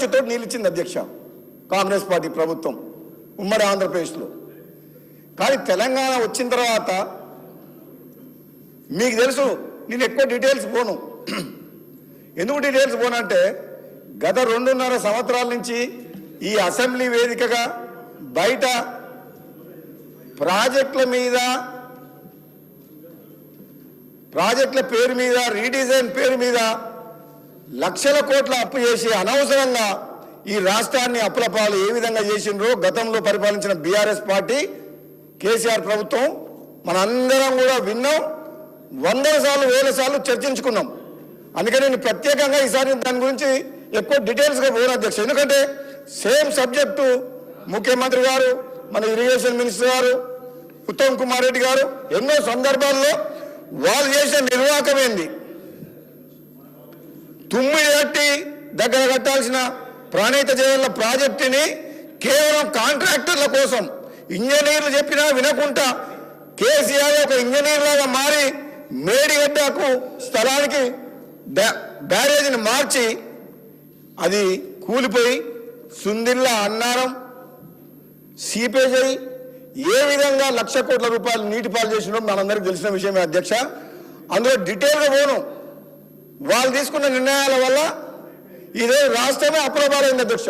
ఆచితూచి నీళ్ళు ఇచ్చింది అధ్యక్ష కాంగ్రెస్ పార్టీ ప్రభుత్వం ఉమ్మడి ఆంధ్రప్రదేశ్లో. కానీ తెలంగాణ వచ్చిన తర్వాత మీకు తెలుసు, నేను ఎక్కువ డీటెయిల్స్ పోను. ఎందుకు డీటెయిల్స్ పోనంటే గత 2.5 సంవత్సరాల నుంచి ఈ అసెంబ్లీ వేదికగా బయట ప్రాజెక్టుల పేరు మీద రీడిజైన్ పేరు మీద లక్షల కోట్ల అప్పు చేసి అనవసరంగా ఈ రాష్ట్రాన్ని అప్పుల పాలు ఏ విధంగా చేసిండ్రో గతంలో పరిపాలించిన బీఆర్ఎస్ పార్టీ కేసీఆర్ ప్రభుత్వం మనందరం కూడా విన్నాం, 100 సార్లు 1000 సార్లు చర్చించుకున్నాం. అందుకని నేను ప్రత్యేకంగా ఈసారి దాని గురించి ఎక్కువ డీటెయిల్స్గా పోను అధ్యక్ష. ఎందుకంటే సేమ్ సబ్జెక్టు ముఖ్యమంత్రి గారు, మన ఇరిగేషన్ మినిస్టర్ గారు ఉత్తమ్ కుమార్ రెడ్డి గారు ఎన్నో సందర్భాల్లో వాళ్ళు చేసిన నిర్వాహకం ఏంది, తుమ్మిడి దగ్గర కట్టాల్సిన ప్రాణహిత జల ప్రాజెక్టుని కేవలం కాంట్రాక్టర్ల కోసం ఇంజనీర్లు చెప్పినా వినకుండా కేసీఆర్ ఒక ఇంజనీర్ లాగా మారి మేడిగడ్డకు స్థలానికి బ్యారేజీని మార్చి అది కూలిపోయి సుందిల్లా అన్నారం సీపేజ్ అయి ఏ విధంగా 1,00,000 కోట్ల రూపాయలు నీటి పాలు చేసినో మనందరికీ తెలిసిన విషయమే అధ్యక్ష. అందులో డీటెయిల్గా పోను. వాళ్ళు తీసుకున్న నిర్ణయాల వల్ల ఇదే రాష్ట్రమే అప్పుల పాలైంది అధ్యక్ష.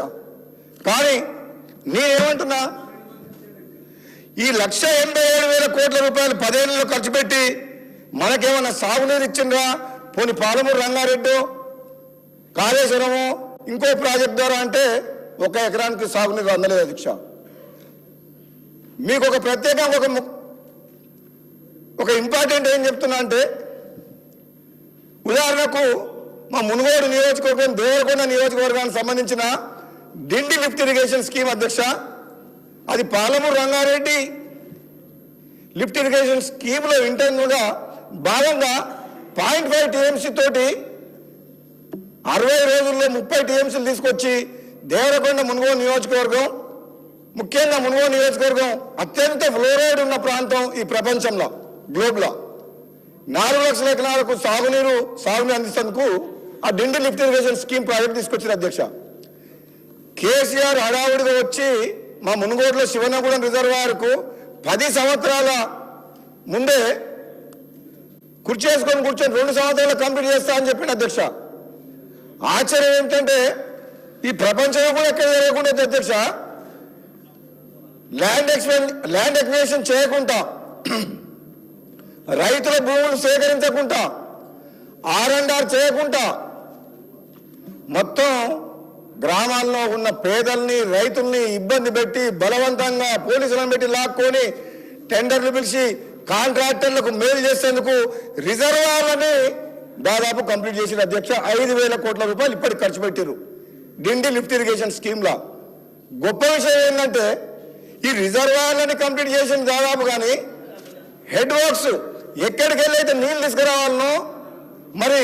కానీ నేనేమంటున్నా, ఈ 1,87,000 కోట్ల రూపాయలు 10 ఏళ్లలో ఖర్చు పెట్టి మనకేమన్నా సాగునీరు ఇచ్చిండ్రా? పోనీ పాలమూరు రంగారెడ్డి కాళేశ్వరము ఇంకో ప్రాజెక్ట్ ద్వారా అంటే 1 ఎకరానికి సాగునీరు అందలేదు అధ్యక్ష. మీకు ఒక ప్రత్యేకంగా ఒక ఇంపార్టెంట్ ఏం చెప్తున్నా అంటే, ఉదాహరణకు మా మునుగోడు నియోజకవర్గం దేవరకొండ నియోజకవర్గానికి సంబంధించిన డిండి లిఫ్ట్ ఇరిగేషన్ స్కీమ్ అధ్యక్ష, అది పాలమూరు రంగారెడ్డి లిఫ్ట్ ఇరిగేషన్ స్కీమ్లో ఇంటర్నల్గా భాగంగా 0.5 TMC తోటి 60 రోజుల్లో 30 TMCలు తీసుకొచ్చి దేవరకొండ మునుగోడు నియోజకవర్గం, ముఖ్యంగా మునుగోడు నియోజకవర్గం అత్యంత ఫ్లోరైడ్ ఉన్న ప్రాంతం ఈ ప్రపంచంలో గ్లోబ్లో 4 లక్షల ఎకరాలకు సాగునీరు అందిస్తేందుకు ఆ డిండి లిఫ్ట్ ఇరిగేషన్ స్కీమ్ ప్రాజెక్ట్ తీసుకొచ్చారు అధ్యక్ష. కేసీఆర్ హడావుడిగా వచ్చి మా మునుగోడులో శివనగూడెం రిజర్వాయర్కు 10 సంవత్సరాల ముందే కూర్చొని 2 సంవత్సరాలు కంప్లీట్ చేస్తా అని చెప్పింది అధ్యక్ష. ఆశ్చర్యం ఏమిటంటే ఈ ప్రపంచంలో కూడా ఎక్కడ జరగకుండా అధ్యక్ష, ల్యాండ్ ఎక్విజిషన్ చేయకుండా, రైతుల భూములు సేకరించకుండా, R&R చేయకుండా మొత్తం గ్రామాల్లో ఉన్న పేదల్ని రైతుల్ని ఇబ్బంది పెట్టి బలవంతంగా పోలీసులను పెట్టి లాక్కొని టెండర్లు పిలిచి కాంట్రాక్టర్లకు మేలు చేసేందుకు రిజర్వాయర్లని దాదాపు కంప్లీట్ చేసిన అధ్యక్ష. 5,000 కోట్ల రూపాయలు ఇప్పటికి ఖర్చు పెట్టారు డిండి లిఫ్ట్ ఇరిగేషన్ స్కీమ్లా. గొప్ప విషయం ఏంటంటే ఈ రిజర్వాయర్లని కంప్లీట్ చేసిన దాదాపు, కానీ హెడ్ వర్క్స్ ఎక్కడికి వెళ్ళైతే నీళ్ళు తీసుకురావాలనో, మరి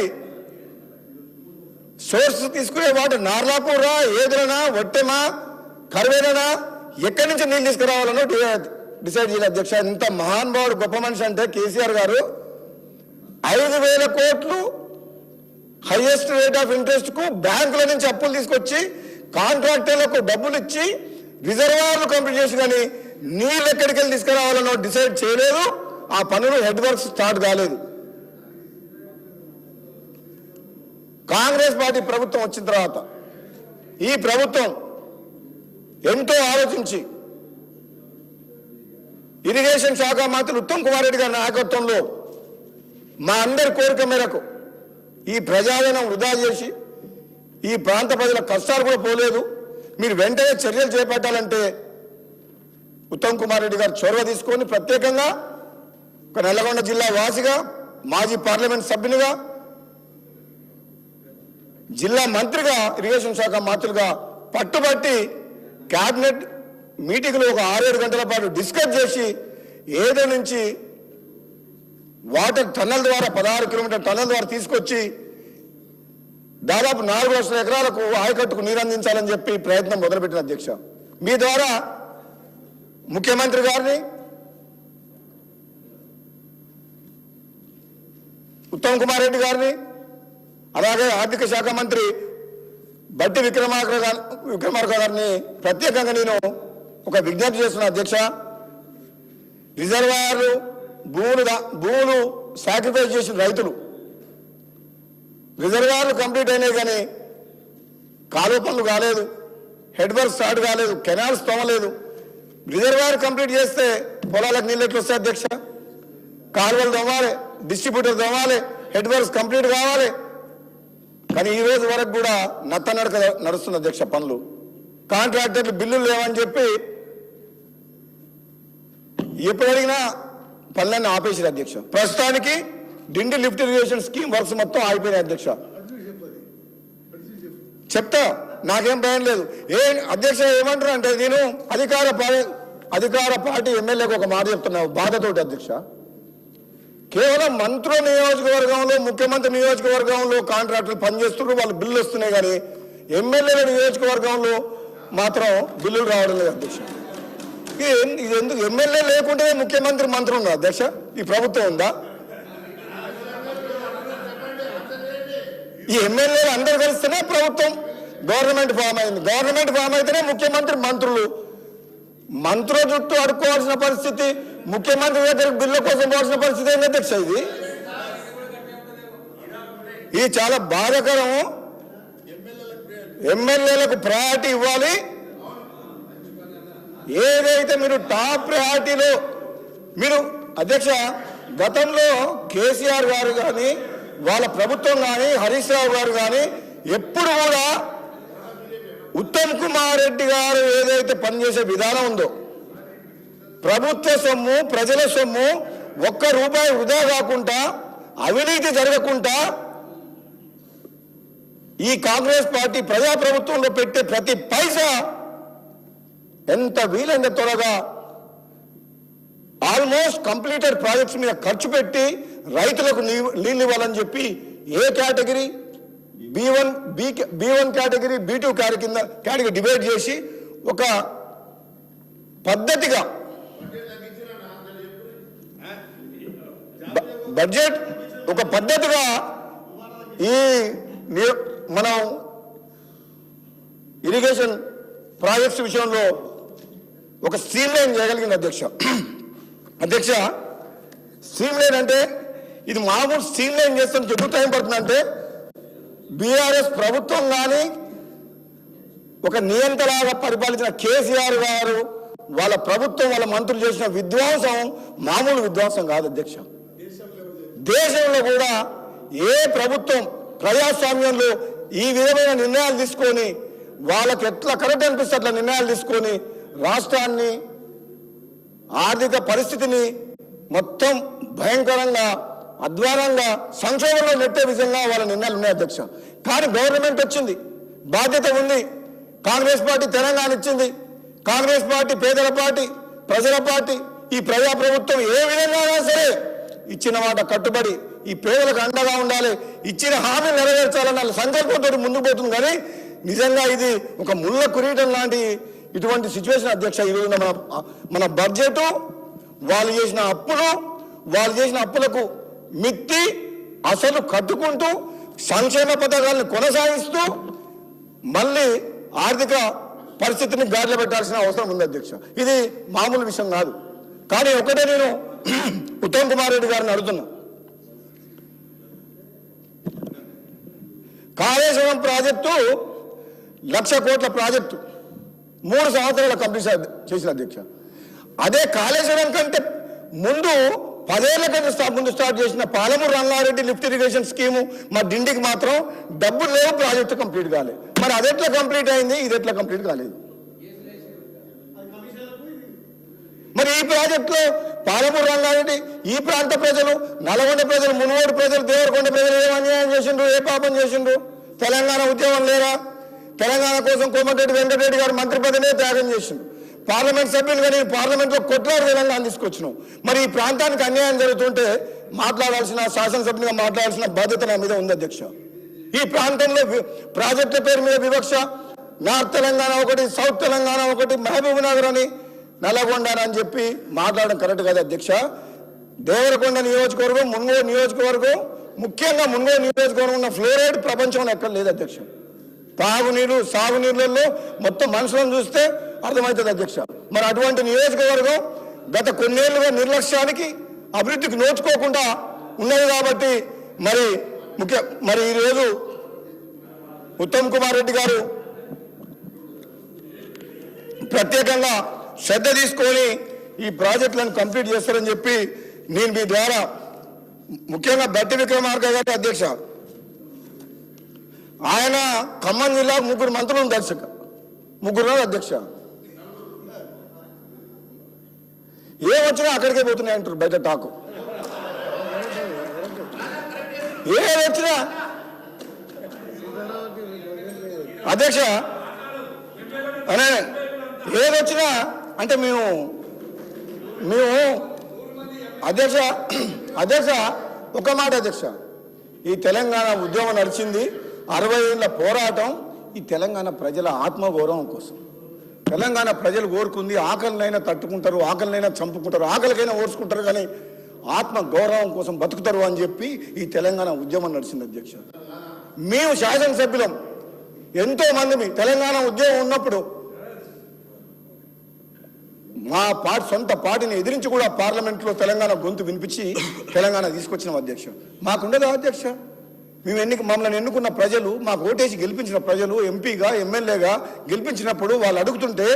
సోర్స్ తీసుకునే వాటి నార్లాపూరా, ఏదులనా, వట్టెమా, కరివేలనా, ఎక్కడి నుంచి నీళ్ళు తీసుకురావాలనో డిసైడ్ చేయాలి అధ్యక్ష. ఇంత మహానుభావుడు గొప్ప మనిషి అంటే కేసీఆర్ గారు 5,000 కోట్లు హైయెస్ట్ రేట్ ఆఫ్ ఇంట్రెస్ట్ కు బ్యాంకుల నుంచి అప్పులు తీసుకొచ్చి కాంట్రాక్టర్లకు డబ్బులు ఇచ్చి రిజర్వాయర్లు కంప్లీట్ చేసి, కానీ నీళ్ళు ఎక్కడికి వెళ్ళి తీసుకురావాలనో డిసైడ్ చేయలేదు. ఆ పనులు హెడ్ వర్క్స్ స్టార్ట్ కాలేదు. కాంగ్రెస్ పార్టీ ప్రభుత్వం వచ్చిన తర్వాత ఈ ప్రభుత్వం ఎంతో ఆలోచించి ఇరిగేషన్ శాఖ మంత్రి ఉత్తమ్ కుమార్ రెడ్డి గారి నాయకత్వంలో మా అందరి కోరిక మేరకు ఈ ప్రజాధనం వృధా చేసి ఈ ప్రాంత ప్రజల కష్టాలు కూడా పోలేదు. మీరు వెంటనే చర్యలు చేపట్టాలంటే ఉత్తమ్ కుమార్ రెడ్డి గారు చొరవ తీసుకొని ప్రత్యేకంగా ఒక నల్లగొండ జిల్లా వాసిగా, మాజీ పార్లమెంట్ సభ్యునిగా, జిల్లా మంత్రిగా, ఇరిగేషన్ శాఖ మంత్రులుగా పట్టుబట్టి క్యాబినెట్ మీటింగ్లో ఒక 6-7 గంటల పాటు డిస్కస్ చేసి ఏదో నుంచి వాటర్ టన్నల్ ద్వారా 16 కిలోమీటర్ టన్నల్ ద్వారా తీసుకొచ్చి దాదాపు 4 లక్షల ఎకరాలకు ఆయకట్టుకు నీరు అందించాలని చెప్పి ప్రయత్నం మొదలుపెట్టిన అధ్యక్ష. మీ ద్వారా ముఖ్యమంత్రి గారిని, ఉత్తమ్ కుమార్ రెడ్డి గారిని, అలాగే ఆర్థిక శాఖ మంత్రి బట్టి విక్రమార్క గారిని ప్రత్యేకంగా నేను ఒక విజ్ఞప్తి చేస్తున్నా అధ్యక్ష. రిజర్వాయర్లు భూములు సాక్రిఫైస్ చేసిన రైతులు రిజర్వాయర్లు కంప్లీట్ అయినాయి కానీ కాలువ పనులు కాలేదు, హెడ్ వర్క్ స్టార్ట్ కాలేదు, కెనాల్స్ తోమలేదు. రిజర్వాయర్ కంప్లీట్ చేస్తే పొలాలకు నీళ్ళు ఎట్లు వస్తాయి అధ్యక్ష? కాలువలు తవ్వాలి, డిస్ట్రిబ్యూటర్ తవ్వాలి, హెడ్ వర్క్స్ కంప్లీట్ కావాలి. కానీ ఈ రోజు వరకు కూడా నత్తనడక నడుస్తుంది అధ్యక్ష పనులు. కాంట్రాక్టర్లు బిల్లులు లేవని చెప్పి ఎప్పుడు అడిగినా పనులన్నీ ఆపేసారు అధ్యక్ష. ప్రస్తుతానికి డిండి లిఫ్ట్ ఇరిగేషన్ స్కీమ్ వర్క్స్ మొత్తం ఆగిపోయినాయి అధ్యక్ష. చెప్తా, నాకేం భయం లేదు. అధ్యక్ష ఏమంటారు అంటే, నేను అధికార పార్టీ ఎమ్మెల్యేకి ఒక మాట చెప్తున్నా బాధతోటి అధ్యక్ష. కేవలం మంత్రుల నియోజకవర్గంలో, ముఖ్యమంత్రి నియోజకవర్గంలో కాంట్రాక్టర్లు పనిచేస్తున్నారు, వాళ్ళు బిల్లులు వస్తున్నాయి. కానీ ఎమ్మెల్యేల నియోజకవర్గంలో మాత్రం బిల్లులు రావడం లేదు అధ్యక్ష. ఇది ఎందుకు? ఎమ్మెల్యే లేకుంటే ముఖ్యమంత్రి మంత్రి ఉన్నారు అధ్యక్ష. ఈ ప్రభుత్వం ఉందా? ఈ ఎమ్మెల్యేలు అందరూ కలిస్తేనే ప్రభుత్వం గవర్నమెంట్ ఫామ్ అయింది. గవర్నమెంట్ ఫామ్ అయితేనే ముఖ్యమంత్రి మంత్రులు. మంత్రుల చుట్టూ అడుక్కోవాల్సిన పరిస్థితి, ముఖ్యమంత్రి దగ్గర బిల్లు కోసం పోవాల్సిన పరిస్థితి ఏంటి అధ్యక్ష? ఇది చాలా బాధాకరము. ఎమ్మెల్యేలకు ప్రయారిటీ ఇవ్వాలి. ఏదైతే మీరు టాప్ ప్రయారిటీలో మీరు అధ్యక్ష, గతంలో కేసీఆర్ గారు కానీ వాళ్ళ ప్రభుత్వం కానీ హరీష్ రావు గారు కానీ ఎప్పుడు కూడా ఉత్తమ్ కుమార్ రెడ్డి గారు ఏదైతే పనిచేసే విధానం ఉందో, ప్రభుత్వ సొమ్ము, ప్రజల సొమ్ము ఒక్క రూపాయి వృధా కాకుండా, అవినీతి జరగకుండా ఈ కాంగ్రెస్ పార్టీ ప్రజాప్రభుత్వంలో పెట్టే ప్రతి పైసా ఎంత వీలైన త్వరగా ఆల్మోస్ట్ కంప్లీటెడ్ ప్రాజెక్ట్స్ మీద ఖర్చు పెట్టి రైతులకు నీళ్ళు ఇవ్వాలని చెప్పి A category, B1 category, B2 category divide చేసి ఒక పద్ధతిగా బడ్జెట్ ఒక పద్ధతిగా ఈ మనం ఇరిగేషన్ ప్రాజెక్ట్స్ విషయంలో ఒక స్ట్రీమ్ లైన్ చేయగలిగింది అధ్యక్ష. అధ్యక్ష, స్ట్రీమ్ లైన్ అంటే ఇది మామూలు స్ట్రీమ్ లైన్ చేస్తాం ఎందుకు టైం పడుతుందంటే, బీఆర్ఎస్ ప్రభుత్వం కానీ ఒక నియంత్రణగా పరిపాలించిన కేసీఆర్ గారు వాళ్ళ ప్రభుత్వం వాళ్ళ మంత్రులు చేసిన విధ్వంసం మామూలు విధ్వంసం కాదు అధ్యక్ష. దేశంలో కూడా ఏ ప్రభుత్వం ప్రజాస్వామ్యంలో ఈ విధమైన నిర్ణయాలు తీసుకొని వాళ్ళకి ఎట్లా కరెక్ట్ అనిపిస్తే అట్లా నిర్ణయాలు తీసుకొని రాష్ట్రాన్ని, ఆర్థిక పరిస్థితిని మొత్తం భయంకరంగా, అధ్వానంగా, సంక్షోభంలో నెట్టే విధంగా వాళ్ళ నిర్ణయాలు ఉన్నాయి అధ్యక్ష. కానీ గవర్నమెంట్ వచ్చింది, బాధ్యత ఉంది. కాంగ్రెస్ పార్టీ తెలంగాణ ఇచ్చింది. కాంగ్రెస్ పార్టీ పేదల పార్టీ, ప్రజల పార్టీ. ఈ ప్రజాప్రభుత్వం ఏ విధంగా సరే ఇచ్చిన మాట కట్టుబడి ఈ పేదలకు అండగా ఉండాలి, ఇచ్చిన హామీ నెరవేర్చాలన్న సంకల్పంతో ముందుకు పోతుంది. కానీ నిజంగా ఇది ఒక ముళ్ళ కురీటం లాంటి ఇటువంటి సిచ్యువేషన్ అధ్యక్ష. ఈ రోజున మన బడ్జెట్ వాళ్ళు చేసిన అప్పులకు మిత్తి అసలు కట్టుకుంటూ సంక్షేమ పథకాలను కొనసాగిస్తూ మళ్ళీ ఆర్థిక పరిస్థితిని గాడిలో పెట్టాల్సిన అవసరం ఉంది అధ్యక్ష. ఇది మామూలు విషయం కాదు. కానీ ఒకటే నేను ఉత్తమ్ కుమార్ రెడ్డి గారిని అడుగుతున్నా, కాళేశ్వరం ప్రాజెక్టు 1,00,000 కోట్ల ప్రాజెక్టు 3 సంవత్సరాల కంప్లీట్ చేసిన అధ్యక్ష. అదే కాళేశ్వరం కంటే ముందు 10 ఏళ్ల కంటే ముందు స్టార్ట్ చేసిన Palamuru Rangareddy lift irrigation scheme మా డిండికి మాత్రం డబ్బులు లేవు, ప్రాజెక్టు కంప్లీట్ కాలేదు. మరి అది ఎట్లా కంప్లీట్ అయింది, ఇది ఎట్లా కంప్లీట్ కాలేదు? మరి ఈ ప్రాజెక్టులో పాలమూరు రంగారెడ్డి, ఈ ప్రాంత ప్రజలు, నల్గొండ ప్రజలు, మునుగోడు ప్రజలు, దేవరకొండ ప్రజలు ఏం అన్యాయం చేసిండ్రు, ఏ పాపం చేసిండ్రు? తెలంగాణ ఉద్యమం లేరా? తెలంగాణ కోసం కోమటిరెడ్డి వెంకటరెడ్డి గారు మంత్రి పదవినే త్యాగం చేసిండు. పార్లమెంట్ సభ్యులుగా నేను పార్లమెంట్లో కొట్లాడి తెలంగాణ తీసుకొచ్చినాం. మరి ఈ ప్రాంతానికి అన్యాయం జరుగుతుంటే మాట్లాడాల్సిన, శాసనసభ్యునిగా మాట్లాడాల్సిన బాధ్యత నా మీద ఉంది అధ్యక్ష. ఈ ప్రాంతంలో ప్రాజెక్టుల పేరు మీద వివక్ష, నార్త్ తెలంగాణ ఒకటి, సౌత్ తెలంగాణ ఒకటి, మహబూబ్ నగర్ అని, నల్లగొండ అని చెప్పి మాట్లాడడం కరెక్ట్ కదా అధ్యక్ష. దేవరకొండ నియోజకవర్గం, మున్గోడు నియోజకవర్గం, ముఖ్యంగా మున్గోడు నియోజకవర్గం ఉన్న ఫ్లోరైడ్ ప్రపంచంలో ఎక్కడ లేదు అధ్యక్ష. తాగునీరు సాగునీళ్ళల్లో మొత్తం మనుషులను చూస్తే అర్థమవుతుంది అధ్యక్ష. మరి అటువంటి నియోజకవర్గం గత కొన్నేళ్లుగా నిర్లక్ష్యానికి అభివృద్ధికి నోచుకోకుండా ఉన్నది కాబట్టి మరి ఈరోజు ఉత్తమ్ కుమార్ రెడ్డి గారు ప్రత్యేకంగా శ్రద్ధ తీసుకొని ఈ ప్రాజెక్టులను కంప్లీట్ చేస్తారని చెప్పి నేను మీ ద్వారా ముఖ్యంగా బట్టి విక్రమార్క గారి అధ్యక్ష, ఆయన ఖమ్మం జిల్లా 3 మంత్రులు దర్శక 3 అధ్యక్ష, ఏమొచ్చినా అక్కడికే పోతున్నాయి అంటారు బయట టాకు. ఏదొచ్చినా అధ్యక్ష అనే ఏదొచ్చినా అంటే మేము అధ్యక్ష ఒక మాట అధ్యక్ష, ఈ తెలంగాణ ఉద్యమం నడిచింది 60 ఏళ్ళ పోరాటం ఈ తెలంగాణ ప్రజల ఆత్మగౌరవం కోసం. తెలంగాణ ప్రజలు కోరుకుంది ఆకలినైనా తట్టుకుంటారు, ఆకలినైనా చంపుకుంటారు, ఆకలికైనా ఓర్చుకుంటారు, కానీ ఆత్మ గౌరవం కోసం బతుకుతారు అని చెప్పి ఈ తెలంగాణ ఉద్యమం నడిచింది అధ్యక్ష. మేము శాసనసభ్యులం ఎంతో మంది తెలంగాణ ఉద్యమం ఉన్నప్పుడు మా సొంత పార్టీని ఎదిరించి కూడా పార్లమెంట్లో తెలంగాణ గొంతు వినిపించి తెలంగాణ తీసుకొచ్చినాం అధ్యక్ష. మాకుండదా అధ్యక్ష? మమ్మల్ని ఎన్నుకున్న ప్రజలు, మాకు ఓటేసి గెలిపించిన ప్రజలు ఎంపీగా ఎమ్మెల్యేగా గెలిపించినప్పుడు వాళ్ళు అడుగుతుంటే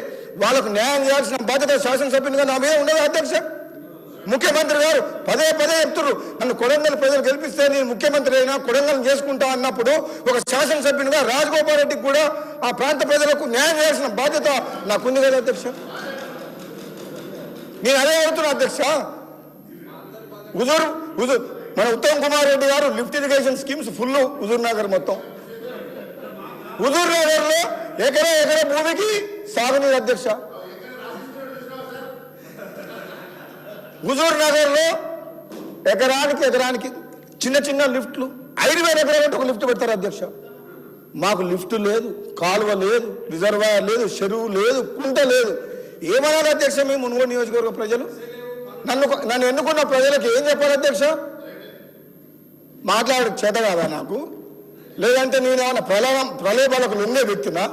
వాళ్ళకు న్యాయం చేయాల్సిన బాధ్యత శాసనసభ్యునిగా నా మీద ఉండదా అధ్యక్ష? ముఖ్యమంత్రి గారు పదే చెప్తున్నారు, నన్ను కొడంగల్ ప్రజలు గెలిపిస్తే నేను ముఖ్యమంత్రి అయినా కొడంగల్ చేసుకుంటా అన్నప్పుడు ఒక శాసనసభ్యునిగా రాజగోపాల్ రెడ్డికి కూడా ఆ ప్రాంత ప్రజలకు న్యాయం చేయాల్సిన బాధ్యత నాకుంది కదా అధ్యక్ష. నేను అదే అడుగుతున్నా అధ్యక్ష. మన ఉత్తమ్ కుమార్ రెడ్డి గారు lift irrigation schemes full Huzur Nagar మొత్తం, హుజూర్ నగర్ లో ఎకరా భూమికి సాగునీరు అధ్యక్ష. హుజూర్ నగర్ లో ఎకరానికి చిన్న లిఫ్ట్లు 5,000 ఎకరాలకు ఒక లిఫ్ట్ పెడతారు అధ్యక్ష. మాకు లిఫ్ట్ లేదు, కాలువ లేదు, రిజర్వాయర్ లేదు, చెరువు లేదు, కుంట లేదు. ఏమనాలి అధ్యక్ష? మేము మునుగోడు నియోజకవర్గ ప్రజలు నన్ను ఎన్నుకున్న ప్రజలకు ఏం చెప్పాలి అధ్యక్ష? మాట్లాడే చేత కాదా నాకు? లేదంటే నేను ఏమన్నా ప్రలోభాలకు లొంగే వ్యక్తినా?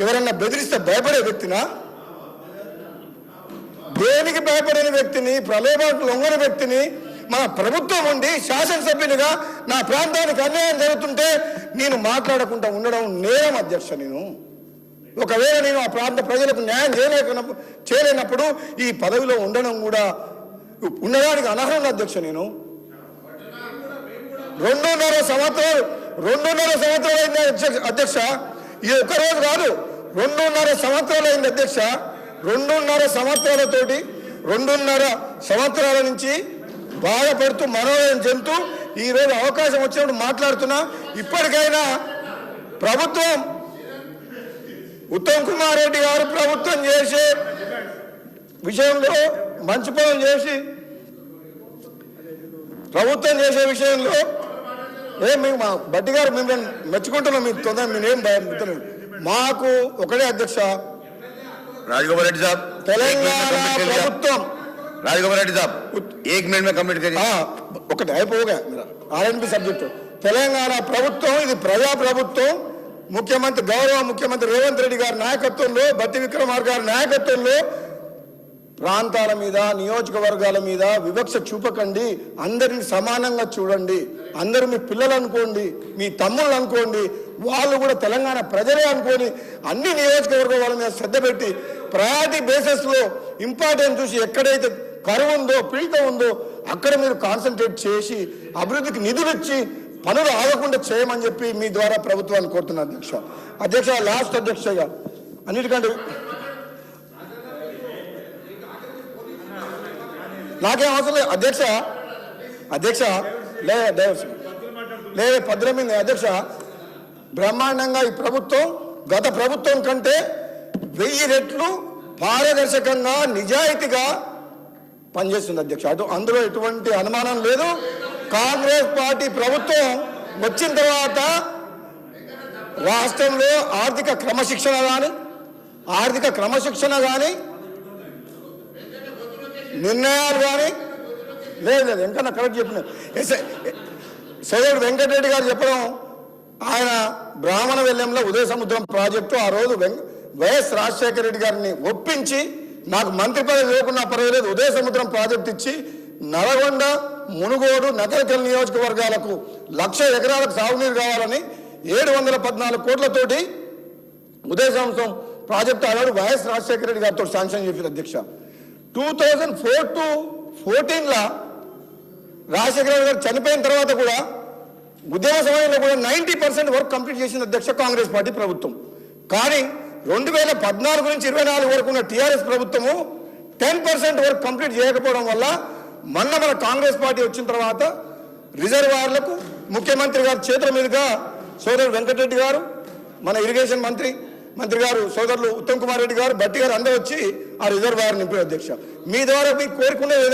ఎవరన్నా బెదిరిస్తే భయపడే వ్యక్తినా? దేనికి భయపడని వ్యక్తిని, ప్రలోభాలకు లొంగని వ్యక్తిని మన ప్రభుత్వం ఉండి శాసనసభ్యునిగా నా ప్రాంతానికి అన్యాయం జరుగుతుంటే నేను మాట్లాడకుండా ఉండడం నేరం అధ్యక్ష. ఒకవేళ నేను ఆ ప్రాంత ప్రజలకు న్యాయం చేయలేనప్పుడు ఈ పదవిలో ఉండడం కూడా ఉండడానికి అనర్హం అధ్యక్ష. నేను 2.5 సంవత్సరాలు అయింది అధ్యక్ష. ఇది ఒక్కరోజు కాదు, 2.5 సంవత్సరాలు అయింది అధ్యక్ష. 2.5 సంవత్సరాలతోటి 2.5 సంవత్సరాల నుంచి బాధపడుతూ మనోరంజన చెందుతూ ఈరోజు అవకాశం వచ్చినప్పుడు మాట్లాడుతున్నా. ఇప్పటికైనా ప్రభుత్వం, ఉత్తమ్ కుమార్ రెడ్డి గారు ప్రభుత్వం చేసే విషయంలో మంచి పనులు చేసి ప్రభుత్వం చేసే విషయంలో మేము మా బట్టి గారు మిమ్మల్ని మెచ్చుకుంటున్నాం. మీకు తొందర మీరేం మాకు ఒకటే అధ్యక్ష, राजगोपाल रेड्डी साहब తెలంగాణ ప్రభుత్వం राजगोपाल रेड्डी साहब 1 मिनट में कंप्लीट करिए. ఒకటి అయిపోగా ఆర్ఎన్బి సబ్జెక్టు. తెలంగాణ ప్రభుత్వం ఇది ప్రజా ప్రభుత్వం. గౌరవ ముఖ్యమంత్రి రేవంత్ రెడ్డి గారి నాయకత్వంలో, బట్టి విక్రమార్క గారి నాయకత్వంలో ప్రాంతాల మీద, నియోజకవర్గాల మీద వివక్ష చూపకండి. అందరిని సమానంగా చూడండి. అందరూ మీ పిల్లలు అనుకోండి, మీ తమ్ముళ్ళు అనుకోండి, వాళ్ళు కూడా తెలంగాణ ప్రజలే అనుకోని అన్ని నియోజకవర్గాల వాళ్ళ మీద శ్రద్ధ పెట్టి ప్రయారిటీ బేసిస్లో ఇంపార్టెన్స్ చూసి ఎక్కడైతే కరువు ఉందో, పీడిత ఉందో అక్కడ మీరు కాన్సన్ట్రేట్ చేసి అభివృద్ధికి నిధులు ఇచ్చి పనులు ఆగకుండా చేయమని చెప్పి మీ ద్వారా ప్రభుత్వాన్ని కోరుతున్నా అధ్యక్ష. లాస్ట్ అధ్యక్షగా అన్నిటికంటే నాకేం అవసరం లేదు అధ్యక్ష. లేదు పద్రమింది అధ్యక్ష. బ్రహ్మాండంగా ఈ ప్రభుత్వం గత ప్రభుత్వం కంటే 1000 రెట్లు పారదర్శకంగా నిజాయితీగా పనిచేస్తుంది అధ్యక్ష. అందులో ఎటువంటి అనుమానం లేదు. కాంగ్రెస్ పార్టీ ప్రభుత్వం వచ్చిన తర్వాత రాష్ట్రంలో ఆర్థిక క్రమశిక్షణ కానీ నిర్ణయాలు కానీ లేదు. ఇంకా కరెక్ట్ చెప్పిన సోదరుడు వెంకటరెడ్డి గారు చెప్పడం ఆయన బ్రాహ్మణ వెల్లంలో ఉదయ సముద్రం ప్రాజెక్టు ఆ రోజు వైఎస్ రాజశేఖర రెడ్డి గారిని ఒప్పించి నాకు మంత్రి పదవి లేకున్నా పర్వాలేదు ఉదయ సముద్రం ప్రాజెక్టు ఇచ్చి నల్గొండ, మునుగోడు, నకరికల్ నియోజకవర్గాలకు 1,00,000 ఎకరాలకు సాగునీరు కావాలని 714 కోట్లతోటి ఉదయ సముద్రం ప్రాజెక్టు ఆనాడు వైఎస్ రాజశేఖర రెడ్డి గారితో శాంక్షన్ చేసిన అధ్యక్ష. 2004 to 14 రాజశేఖర రెడ్డి గారు చనిపోయిన తర్వాత కూడా ఉద్యమ సమయంలో కూడా 90% వర్క్ కంప్లీట్ చేసిన అధ్యక్ష కాంగ్రెస్ పార్టీ ప్రభుత్వం. కానీ 2014 నుంచి 24 వరకు ఉన్న టీఆర్ఎస్ ప్రభుత్వము 10% వర్క్ కంప్లీట్ చేయకపోవడం వల్ల మొన్న మన కాంగ్రెస్ పార్టీ వచ్చిన తర్వాత రిజర్వాయర్లకు ముఖ్యమంత్రి గారి చేతుల మీదుగా సోదరుడు వెంకటరెడ్డి గారు, మన ఇరిగేషన్ మంత్రి గారు సోదరులు ఉత్తమ్ కుమార్ రెడ్డి గారు, భట్టి గారు అందరూ వచ్చి ఆ రిజర్వాయర్ నింపారు అధ్యక్ష. మీ ద్వారా మీకు కోరుకునేది